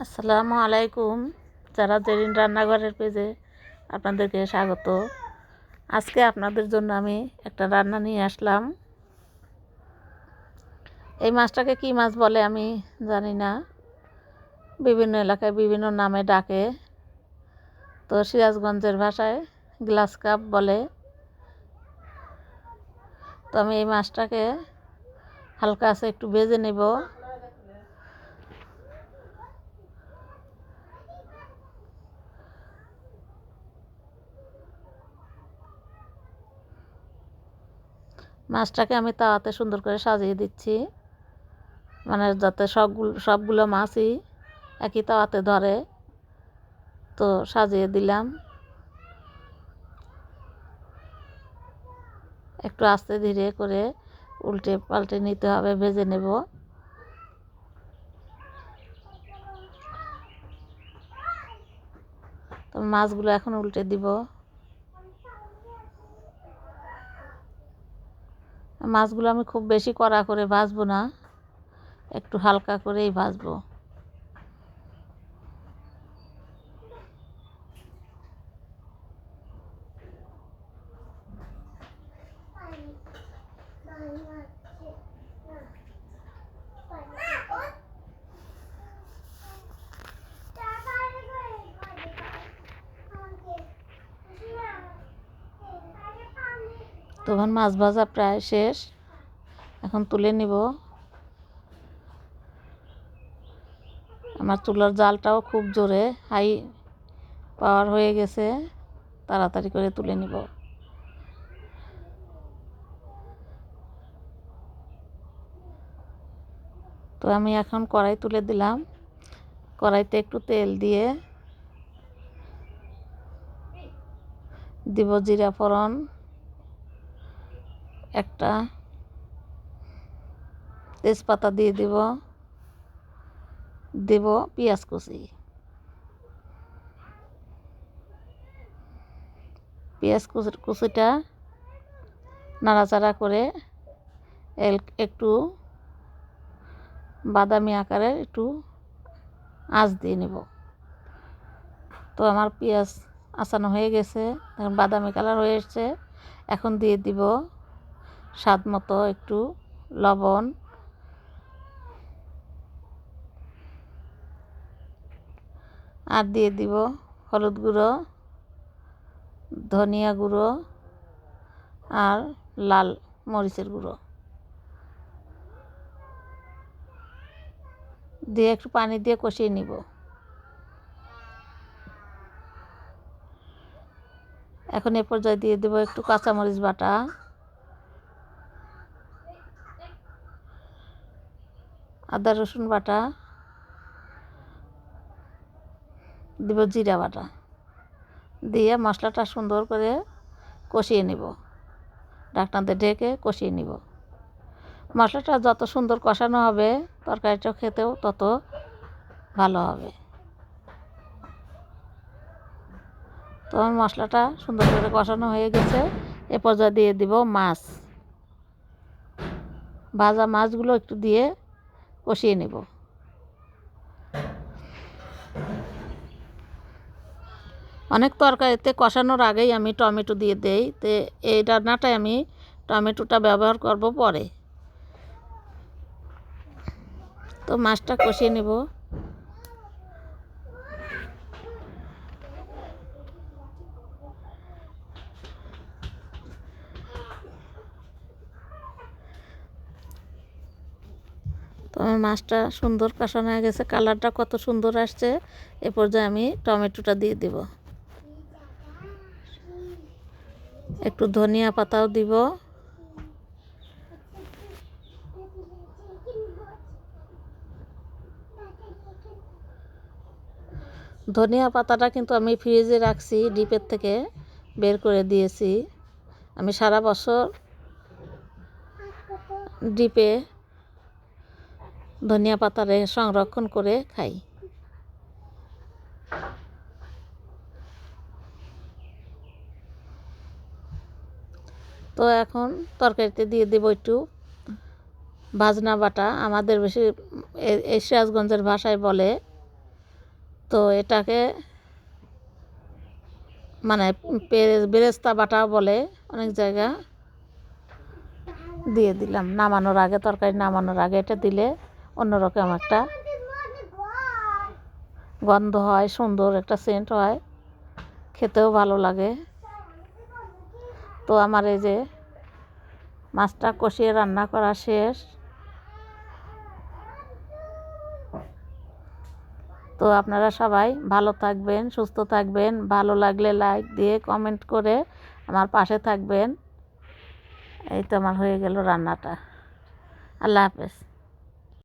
আসসালামু আলাইকুম। যারা জেরিন রান্নাঘরের পেজে আপনাদেরকে স্বাগত। আজকে আপনাদের জন্য আমি একটা রান্না নিয়ে আসলাম। এই মাছটাকে কি মাছ বলে আমি জানি না, বিভিন্ন এলাকায় বিভিন্ন নামে ডাকে। তো সিরাজগঞ্জের ভাষায় গ্লাস কাপ বলে। তো আমি এই মাছটাকে হালকা আছে একটু ভেজে নেব। মাছটাকে আমি তাওয়াতে সুন্দর করে সাজিয়ে দিচ্ছি, মানে যাতে সবগুলো মাছই একই তাওয়াতে ধরে। তো সাজিয়ে দিলাম, একটু আস্তে ধীরে করে উল্টে পাল্টে নিতে হবে, ভেজে নেব। তো মাছগুলো এখন উল্টে দিব। মাছগুলো আমি খুব বেশি কড়া করে ভাজবো না, একটু হালকা করেই ভাজবো। তখন মাছ ভাজা প্রায় শেষ, এখন তুলে নিব। আমার চুলার জালটাও খুব জোরে হাই পাওয়ার হয়ে গেছে, তাড়াতাড়ি করে তুলে নিব। তো আমি এখন কড়াই তুলে দিলাম। কড়াইতে একটু তেল দিয়ে দিব জিরা ফোড়ন একটা, তেজপাতা দিয়ে দিব পেঁয়াজ কুচি। পেঁয়াজ কুচিটা নাড়াচাড়া করে একটু বাদামি আকারের একটু আঁচ দিয়ে নেব। তো আমার পেঁয়াজ আঁচানো হয়ে গেছে, এখন বাদামি কালার হয়ে এসছে। এখন দিয়ে দিব স্বাদ মতো একটু লবণ, আর দিয়ে দিব হলুদ গুঁড়ো, ধনিয়া গুঁড়ো আর লাল মরিচের গুঁড়ো দিয়ে একটু পানি দিয়ে কষিয়ে নিব। এখন এ পর্যায়ে দিয়ে দেব একটু কাঁচামরিচ বাটা, আদা রসুন বাটা, দিব জিরা বাটা, দিয়ে মশলাটা সুন্দর করে কষিয়ে নিব। ঢাকনাতে ঢেকে কষিয়ে নিব। মশলাটা যত সুন্দর কষানো হবে তরকারিটা খেতেও তত ভালো হবে। তো আমার মশলাটা সুন্দর করে কষানো হয়ে গেছে। এ পর্যায়ে দিয়ে দিব মাছ, ভাজা মাছগুলো একটু দিয়ে কষিয়ে নেব। অনেক তরকারিতে কষানোর আগেই আমি টমেটো দিয়ে দেই, তো এই রান্নাটায় আমি টমেটোটা ব্যবহার করব পরে। তো মাছটা কষিয়ে নেব। তো আমার মাছটা সুন্দর কষানো হয়ে গেছে, কালারটা কত সুন্দর আসছে। এ পর্যায়ে আমি টমেটোটা দিয়ে দেব, একটু ধনিয়া পাতাও দিব। ধনিয়া পাতাটা কিন্তু আমি ফ্রিজে রাখছি, ডিপের থেকে বের করে দিয়েছি। আমি সারা বছর ডিপে ধনিয়া পাতারে সংরক্ষণ করে খাই। তো এখন তরকারিতে দিয়ে দেব একটু ভাজনা বাটা, আমাদের বেশি এই সিরাজগঞ্জের ভাষায় বলে তো এটাকে মানে বেরেস্তা বাটা বলে অনেক জায়গা। দিয়ে দিলাম নামানোর আগে, তরকারি নামানোর আগে এটা দিলে অন্যরকম একটা গন্ধ হয়, সুন্দর একটা সেন্ট হয়, খেতেও ভালো লাগে। তো আমার এই যে মাছটা কষিয়ে রান্না করা শেষ। তো আপনারা সবাই ভালো থাকবেন, সুস্থ থাকবেন। ভালো লাগলে লাইক দিয়ে কমেন্ট করে আমার পাশে থাকবেন। এই তো আমার হয়ে গেল রান্নাটা। আল্লাহ হাফেজ।